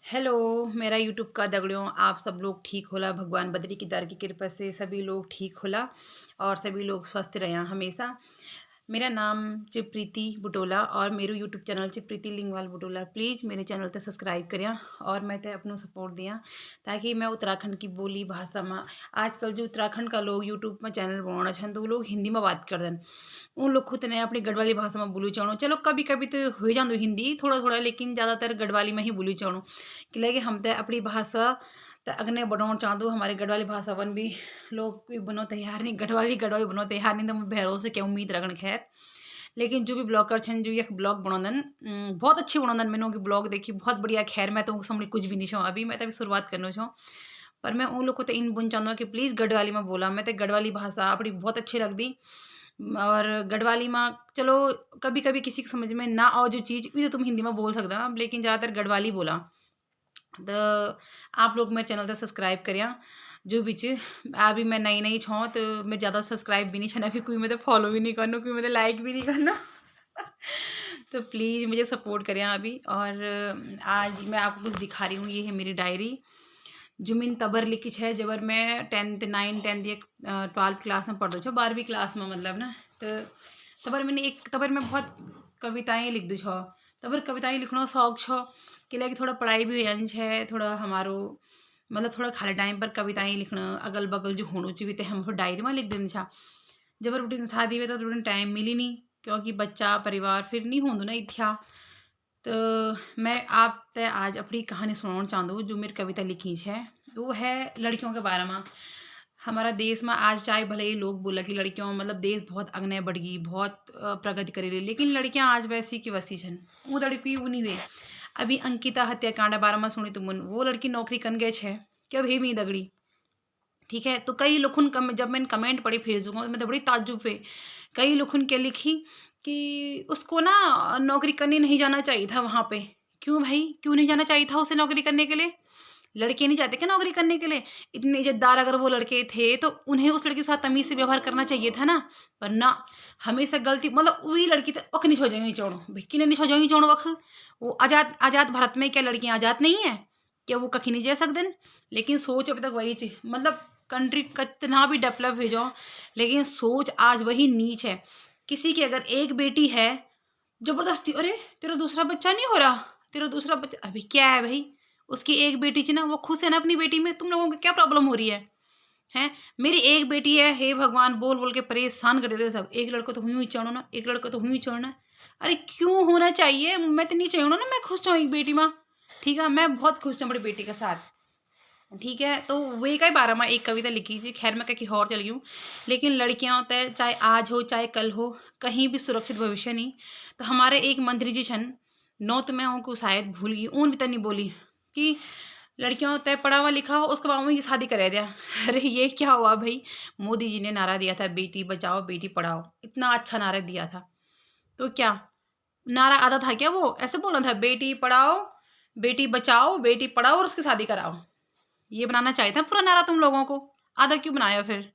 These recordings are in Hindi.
हेलो, मेरा यूट्यूब का दगड़ियों आप सब लोग ठीक होला भगवान बद्री की दर की कृपा से सभी लोग ठीक होला और सभी लोग स्वस्थ रहें हमेशा। मेरा नाम च प्रीति बुटोला और मेरू यूट्यूब चैनल च प्रीति लिंगवाल बुटोला। प्लीज़ मेरे चैनल ते सब्सक्राइब करें और मैं ते अपनो सपोर्ट दियाँ ताकि मैं उत्तराखंड की बोली भाषा में आजकल जो उत्तराखंड का लोग यूट्यूब में चैनल बनाना छन तो वो लोग हिंदी में बात कर देन। उन लोग खुद ने अपनी गढ़वाली भाषा में बोली चाणो चलो कभी-कभी तो हो जांदो हिंदी थोड़ा-थोड़ा लेकिन ज़्यादातर गढ़वाली में ही बोली चाणो। किले हम ते अपनी भाषा त अगने बढ़ाउण चाहदू हमारी गढ़वाली भाषा वन भी लोग भी बनो तैयार नहीं गढ़वाली गढ़वाली बनो तैयार नहीं तो मैं भैरों से क्या उम्मीद रखण खैर। लेकिन जो भी ब्लॉगर छन जो यख ब्लॉग बणौंदन बहुत अच्छी बणौंदन मैंने उनकी ब्लॉग देखी बहुत बढ़िया खैर मैं तो उनके सामने कुछ भी नहीं छूँ अभी मैं तो अभी शुरुआत करना छूँ। पर मैं उन लोग को तो इन बुन चाहूँगा कि प्लीज़ गढ़वाली में बोला मैं तो गढ़वाली भाषा अपनी बहुत अच्छी लगदी और गढ़वाली में चलो कभी-कभी किसी के समझ में ना आओ जो चीज़ भी तो तुम हिंदी में बोल सकदा लेकिन ज़्यादातर गढ़वाली बोला। तो आप लोग मेरे चैनल ते सब्सक्राइब करें जो भी च अभी मैं नई-नई छौं तो मैं ज़्यादा सब्सक्राइब भी नहीं छन अभी कोई मुझे फॉलो भी नहीं करना कोई मुझे लाइक भी नहीं करना। तो प्लीज़ मुझे सपोर्ट करें अभी और आज मैं आपको कुछ दिखा रही हूँ ये है मेरी डायरी जो मैंने तबर लिखी है जबर मैं 10th 9 10th या 12th क्लास में पढ़ती छो 12वीं क्लास में मतलब ना तो तबर मैं बहुत कविताएं लिख दू छो तबर कविताएं लिखना शौक छो कि लगे थोड़ा पढ़ाई भी अंश है थोड़ा हमारो मतलब थोड़ा खाली टाइम पर कविताएं लिखना अगल बगल जो होना चाहिए तो हम डायरी में लिख देना छा जबर रूटीन शादी में तो रूटीन टाइम मिली नहीं क्योंकि बच्चा परिवार फिर नहीं होंदो ना इत्या तो मैं आप ते आज अपनी कहानी सुनाना चाहूँ जो मेरी कविता लिखी है वो है लड़कियों के बारे में हमारा देश में आज चाहे भले ही लोग बोला कि लड़कियों मतलब देश बहुत अग्ने बढ़ गई बहुत प्रगति करेली लेकिन लड़कियां आज वैसी की वैसी छन वो लड़की वो नहीं हुए अभी अंकिता हत्याकांड बारे में सुनी तुमन वो लड़की नौकरी कर गए छे क्या भी नहीं दगड़ी ठीक है तो कई लोगन कम जब मैंने कमेंट पढ़ी फेसबुक में तो बड़ी ताज्जुब हुए कई लोगन क्या लिखी कि उसको ना नौकरी करने नहीं जाना चाहिए था वहाँ पे क्यों भाई क्यों नहीं जाना चाहिए था उसे नौकरी करने के लिए लड़के नहीं जाते क्या नौकरी करने के लिए इतने इज्जतदार अगर वो लड़के थे तो उन्हें उस लड़के के साथ तमीज से व्यवहार करना चाहिए था ना पर ना हमेशा गलती मतलब वही लड़की तो अख नहीं छो जाएंगी चौड़ो भिक्की ने नहीं छो जाएंगी चौड़ो वख वो आजाद आजाद भारत में क्या लड़कियां आजाद नहीं है क्या वो कखी नहीं जा सकते लेकिन सोच अभी तक वही थी मतलब कंट्री कितना भी डेवलप हो जाओ लेकिन सोच आज वही नीच है किसी की अगर एक बेटी है जबरदस्ती अरे तेरा दूसरा बच्चा नहीं हो रहा तेरा दूसरा बच्चा अभी क्या है भाई उसकी एक बेटी थी ना वो खुश है ना अपनी बेटी में तुम लोगों को क्या प्रॉब्लम हो रही है हैं मेरी एक बेटी है हे भगवान बोल बोल के परेशान कर देते सब एक लड़का तो हुई चढ़ो एक लड़का तो हुई छोड़ना अरे क्यों होना चाहिए मैं तो नहीं चाहिए ना मैं खुश हूँ एक बेटी माँ ठीक है मैं बहुत खुश हूँ अपनी बेटी के साथ ठीक है तो वही का बारे में एक कविता लिखी थी खैर मैं कहीं और चली हूँ लेकिन लड़कियां होता है चाहे आज हो चाहे कल हो कहीं भी सुरक्षित भविष्य नहीं तो हमारे एक मंत्री जी छन नौ तो मैं उनको शायद भूल गई ऊन भी तो नहीं बोली कि लड़कियों होता है पढ़ा हुआ लिखा हो उसके बाद उनकी शादी करा दिया अरे ये क्या हुआ भाई मोदी जी ने नारा दिया था बेटी बचाओ बेटी पढ़ाओ इतना अच्छा नारा दिया था तो क्या नारा आधा था क्या वो ऐसे बोलना था बेटी पढ़ाओ बेटी बचाओ बेटी पढ़ाओ और उसकी शादी कराओ ये बनाना चाहिए था पूरा नारा तुम लोगों को आधा क्यों बनाया फिर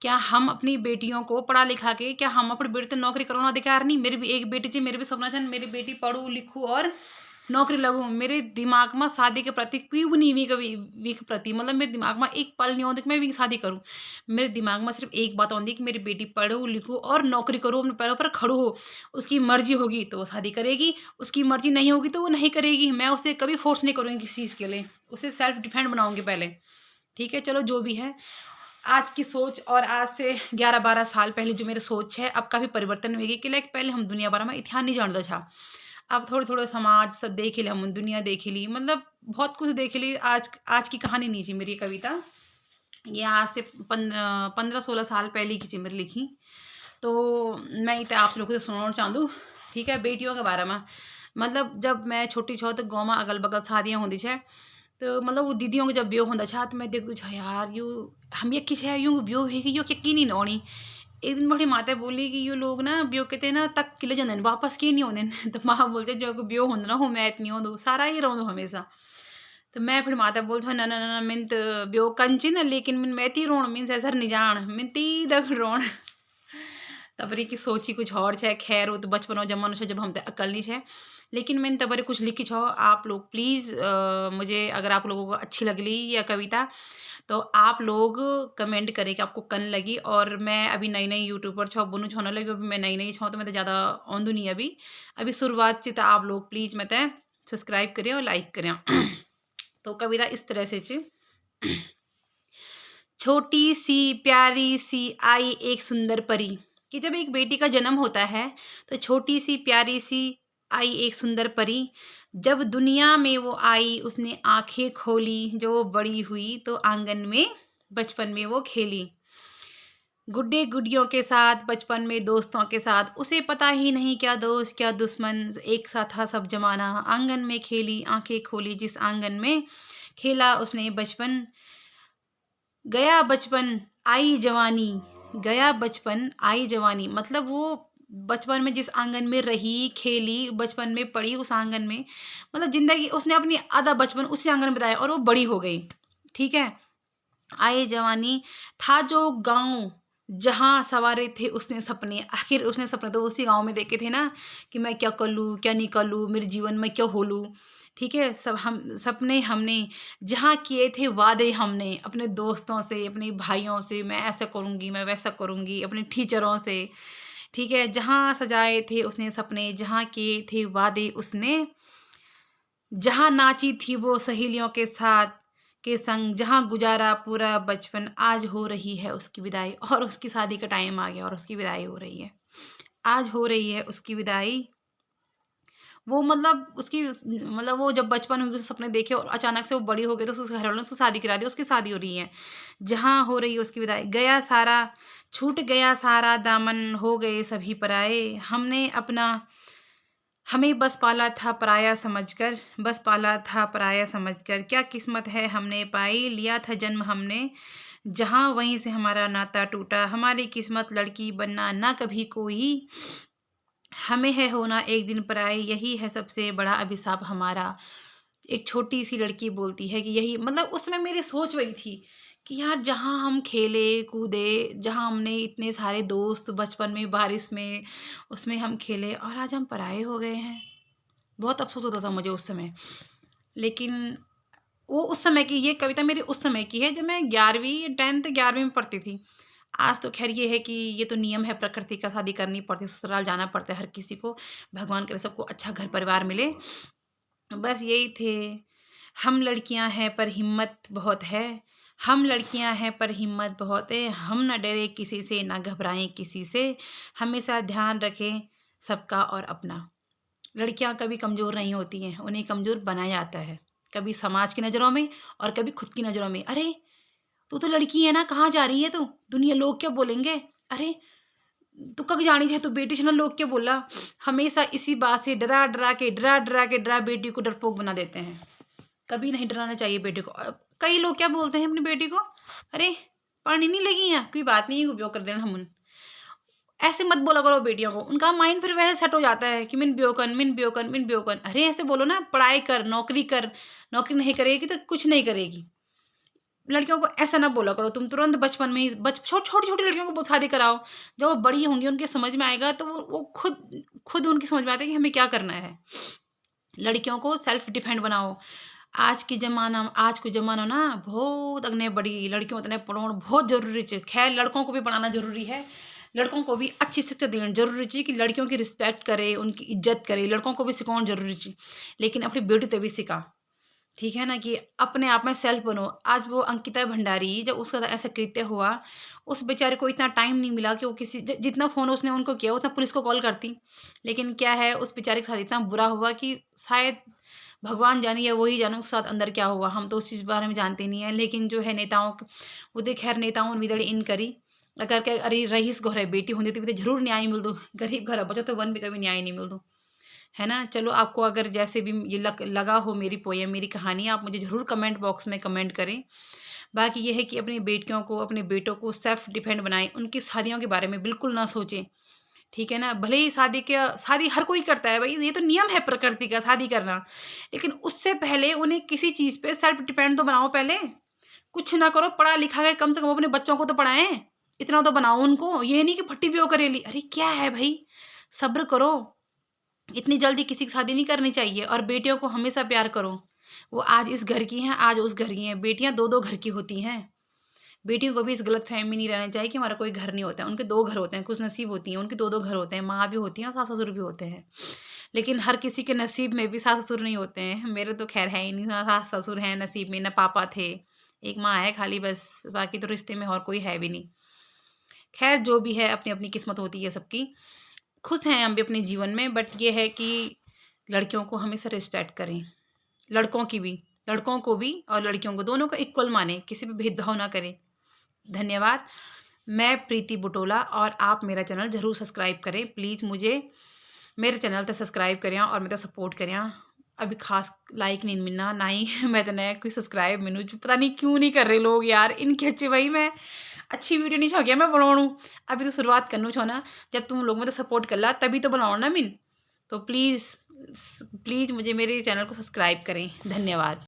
क्या हम अपनी बेटियों को पढ़ा लिखा के क्या हम अपनी बेटी तो नौकरी करवाना अधिकार नहीं मेरी भी एक बेटी थी मेरी भी सपना था मेरी बेटी पढ़ू लिखू और नौकरी लगू मेरे दिमाग में शादी के प्रति कोई भी नहीं हुई कभी वी के प्रति मतलब मेरे दिमाग में एक पल नहीं होती कि मैं भी शादी करूं मेरे दिमाग में सिर्फ एक बात होती कि मेरी बेटी पढ़ू लिखू और नौकरी करूँ अपने पैरों पर खड़ू हो उसकी मर्जी होगी तो वो शादी करेगी उसकी मर्जी नहीं होगी तो वो नहीं करेगी मैं उसे कभी फोर्स नहीं करूँगी किसी चीज़ के लिए उसे सेल्फ डिफेंड बनाऊंगी पहले ठीक है चलो जो भी है आज की सोच और आज से 11-12 साल पहले जो मेरी सोच है अब काफ़ी परिवर्तन हुएगी कि लाइक पहले हम दुनिया भर में इतिहास नहीं जानता था अब थोड़े थोड़े समाज सब देख ली हम दुनिया देख ली मतलब बहुत कुछ देख ली आज आज की कहानी नहीं थी मेरी कविता ये आज से 15-16 साल पहले की थी मेरी लिखी तो मैं इतना आप लोगों से सुनाना चाहूँ ठीक है बेटियों के बारे में मतलब जब मैं छोटी छो तो गाँव में अगल बगल शादियाँ होती है तो मतलब वो दीदियों के जब ब्यो होता छा तो मैं देखती छा यार यू हम ये किस है यूँ ब्यो है कि यो यकीन नहीं नौनी एक दिन बड़ी माता बोली कि यो लोग ना ब्यो कहते ना तक किले जाते वापस की नहीं होते तो माँ बोलते जो को ब्यो होंगे ना हो मैं इतनी होंदू सारा ही रहूँ हमेशा तो मैं फिर माता बोलती ना ना ना मिन तो ब्यो कंची ना लेकिन मिन मैं ती रोण मीन ऐसा नहीं जान मिन ती दख रोण तबरी की सोची कुछ और छे। खैर वो तो बचपनो जमानो छे जब हमते अकल नी छे। लेकिन मैंने तबरी कुछ लिखी छो। आप लोग प्लीज़ मुझे अगर आप लोगों को अच्छी लगली ये कविता तो आप लोग कमेंट करें कि आपको कन लगी। और मैं अभी नई-नई यूट्यूबर छो, बुनु छोनो लगी अभी मैं नई-नई छो तो मैं तो ज़्यादा औंदू नहीं अभी। अभी शुरुआत ची तो आप लोग प्लीज़ मैते सब्सक्राइब करें और लाइक करें। तो कविता इस तरह से ची। छोटी सी प्यारी सी आई एक सुंदर परी। कि जब एक बेटी का जन्म होता है तो छोटी सी प्यारी सी आई एक सुंदर परी। जब दुनिया में वो आई उसने आंखें खोली, जो वो बड़ी हुई तो आंगन में बचपन में वो खेली। गुड्डे गुडियों के साथ बचपन में दोस्तों के साथ उसे पता ही नहीं क्या दोस्त क्या दुश्मन, एक सा था सब जमाना। आंगन में खेली आंखें खोली, जिस आंगन में खेला उसने बचपन। गया बचपन आई जवानी, गया बचपन आई जवानी मतलब वो बचपन में जिस आंगन में रही, खेली, बचपन में पढ़ी उस आंगन में, मतलब ज़िंदगी उसने अपनी आधा बचपन उसी आंगन में बिताया और वो बड़ी हो गई। ठीक है? आई जवानी था जो गाँव जहाँ सवारे थे उसने सपने। आखिर उसने सपने तो उसी गाँव में देखे थे ना कि मैं क्या कर लूँ, क्या नहीं कर लूँ, मेरे जीवन में क्या हो लूँ। ठीक है? सब हम सपने हमने जहाँ किए थे वादे हमने अपने दोस्तों से, अपने भाइयों से, मैं ऐसा करूँगी, मैं वैसा करूँगी, अपने टीचरों से। ठीक है? जहाँ सजाए थे उसने सपने, जहाँ किए थे वादे उसने, जहाँ नाची थी वो सहेलियों के साथ के संग, जहाँ गुजारा पूरा बचपन, आज हो रही है उसकी विदाई। और उसकी शादी का टाइम आ गया और उसकी विदाई हो रही है। आज हो रही है उसकी विदाई। वो मतलब उसकी मतलब वो जब बचपन में उसने सपने देखे और अचानक से वो बड़ी हो गई तो उसके घरवालों ने उसकी शादी करा दी, उसकी शादी हो रही है। जहाँ हो रही है उसकी विदाई, गया सारा छूट गया सारा दामन, हो गए सभी पराए। हमने अपना हमें बस पाला था पराया समझकर, बस पाला था पराया समझकर। क्या किस्मत है हमने पाई, लिया था जन्म हमने जहाँ, वहीं से हमारा नाता टूटा। हमारी किस्मत लड़की बनना ना कभी कोई, हमें है होना एक दिन पराई, यही है सबसे बड़ा अभिशाप हमारा। एक छोटी-सी लड़की बोलती है कि यही मतलब उस समय मेरी सोच वही थी कि यार जहाँ हम खेले, कूदे, जहाँ हमने इतने सारे दोस्त बचपन में बारिश में, उसमें हम खेले और आज हम पराए हो गए हैं। बहुत अफ़सोस होता था मुझे उस समय। लेकिन वो उस समय की ये कविता मेरी उस समय की है जब मैं 11वीं 10th 11वीं में पढ़ती थी। आज तो ख़ैर ये है कि ये तो नियम है प्रकृति का, शादी करनी पड़ती है, ससुराल जाना पड़ता है हर किसी को। भगवान करे सबको अच्छा घर परिवार मिले। बस यही थे। हम लड़कियां हैं पर हिम्मत बहुत है, हम लड़कियां हैं पर हिम्मत बहुत है। हम ना डरे किसी से ना घबराएं किसी से, हमेशा ध्यान रखें सबका और अपना। लड़कियां कभी कमज़ोर नहीं होती हैं, उन्हें कमज़ोर बनाया जाता है। कभी समाज की नज़रों में और कभी खुद की नज़रों में। अरे तू तो लड़की है ना, कहाँ जा रही है तू, दुनिया लोग क्या बोलेंगे। अरे तू कब जानी है, तू बेटी सुना लोग क्या बोला। हमेशा इसी बात से डरा बेटी को डरपोक बना देते हैं। कभी नहीं डराना चाहिए बेटी को। कई लोग क्या बोलते हैं अपनी बेटी को, अरे पढ़ने नहीं लगी है, कोई बात नहीं, उपयोग कर देना हम। ऐसे मत बोला करो बेटियों को, उनका माइंड फिर वैसे सेट हो जाता है कि मिन ब्योकन मिन ब्योकन मिन ब्योकन। अरे ऐसे बोलो ना, पढ़ाई कर, नौकरी कर, नौकरी नहीं करेगी तो कुछ नहीं करेगी। लड़कियों को ऐसा ना बोला करो, तुम तुरंत बचपन में ही छोटी-छोटी लड़कियों को शादी कराओ। जब वो बड़ी होंगी उनके समझ में आएगा तो वो खुद खुद उनकी समझ में आता है कि हमें क्या करना है। लड़कियों को सेल्फ डिफेंड बनाओ। आज को ज़माना ना बहुत अगने बढ़ी, लड़कियों तने पढ़ाना बहुत ज़रूरी है। ख़ैर लड़कों को भी पढ़ाना ज़रूरी है। लड़कों को भी अच्छी शिक्षा देना ज़रूरी है कि लड़कियों की रिस्पेक्ट करे, उनकी इज़्ज़त करे, लड़कों को भी सिखाना ज़रूरी है। लेकिन अपनी बेटी को भी सिखा। ठीक है ना कि अपने आप में सेल्फ बनो। आज वो अंकिता भंडारी जब उसका ऐसा कृत्य हुआ, उस बेचारे को इतना टाइम नहीं मिला कि वो किसी जितना फ़ोन उसने उनको किया उतना पुलिस को कॉल करती। लेकिन क्या है उस बेचारे के साथ इतना बुरा हुआ कि शायद भगवान जाने या वो ही जाने उसके साथ अंदर क्या हुआ, हम तो उस चीज़ के बारे में जानते नहीं हैं। लेकिन जो है नेताओं क वो तो ख़ैर नेताओं ने विदड़ इन करी। अगर क्या अरे रईस घरे बेटी होंदी तो ज़रूर न्याय मिलदो। गरीब घर बचो तो वन भी कभी न्याय नहीं मिलदो। है ना? चलो आपको अगर जैसे भी ये लगा हो मेरी पोएम, मेरी कहानी, आप मुझे ज़रूर कमेंट बॉक्स में कमेंट करें। बाकी ये है कि अपनी बेटियों को, अपने बेटों को सेल्फ डिफेंड बनाएँ, उनकी शादियों के बारे में बिल्कुल ना सोचें। ठीक है ना? भले ही शादी हर कोई करता है भई, ये तो नियम है प्रकृति का शादी करना। लेकिन उससे पहले उन्हें किसी चीज़ पे सेल्फ डिपेंड तो बनाओ पहले। कुछ ना करो, पढ़ा लिखा के कम से कम अपने बच्चों को तो पढ़ाएँ। इतना तो बनाओ उनको, ये नहीं कि फट्टी पियो करेली। अरे क्या है भई, सब्र करो, इतनी जल्दी किसी की शादी नहीं करनी चाहिए और बेटियों को हमेशा प्यार करो। वो आज इस घर की हैं, आज उस घर की हैं, बेटियाँ 2-2 घर की होती हैं। बेटियों को भी इस गलतफ़हमी नहीं रहना चाहिए कि हमारा कोई घर नहीं होता है, उनके 2 घर होते हैं, खुशनसीब होती हैं, उनके 2-2 घर होते हैं, माँ भी होती हैं और सास-ससुर भी होते हैं। लेकिन हर किसी के नसीब में भी सास-ससुर नहीं होते हैं, मेरे तो ख़ैर है ही नहीं, ना सास-ससुर हैं नसीब में, ना पापा थे, एक माँ है खाली बस, बाकी तो रिश्ते में और कोई है भी नहीं। ख़ैर जो भी है अपनी-अपनी किस्मत होती है सबकी। खुश हैं हम भी अपने जीवन में, बट ये है कि लड़कियों को हमेशा रिस्पेक्ट करें, लड़कों की भी, लड़कों को भी और लड़कियों को, दोनों को इक्वल मानें, किसी पे भेदभाव ना करें। धन्यवाद। मैं प्रीति बुटोला और आप मेरा चैनल ज़रूर सब्सक्राइब करें। प्लीज़ मुझे मेरे चैनल ते सब्सक्राइब करें और मेरा सपोर्ट करें। अभी ख़ास लाइक नहीं मिलना, ना ही मैं तो नया कोई सब्सक्राइब मैनू पता नहीं क्यों नहीं कर रहे लोग यार, इनके अच्छे भाई मैं अच्छी वीडियो नहीं छो मैं बनाणु। अभी तो शुरुआत करनू छो ना, जब तुम लोग मेरा सपोर्ट करला तभी तो बनाओ ना मिन। तो प्लीज़ प्लीज़ मुझे मेरे चैनल को सब्सक्राइब करें। धन्यवाद।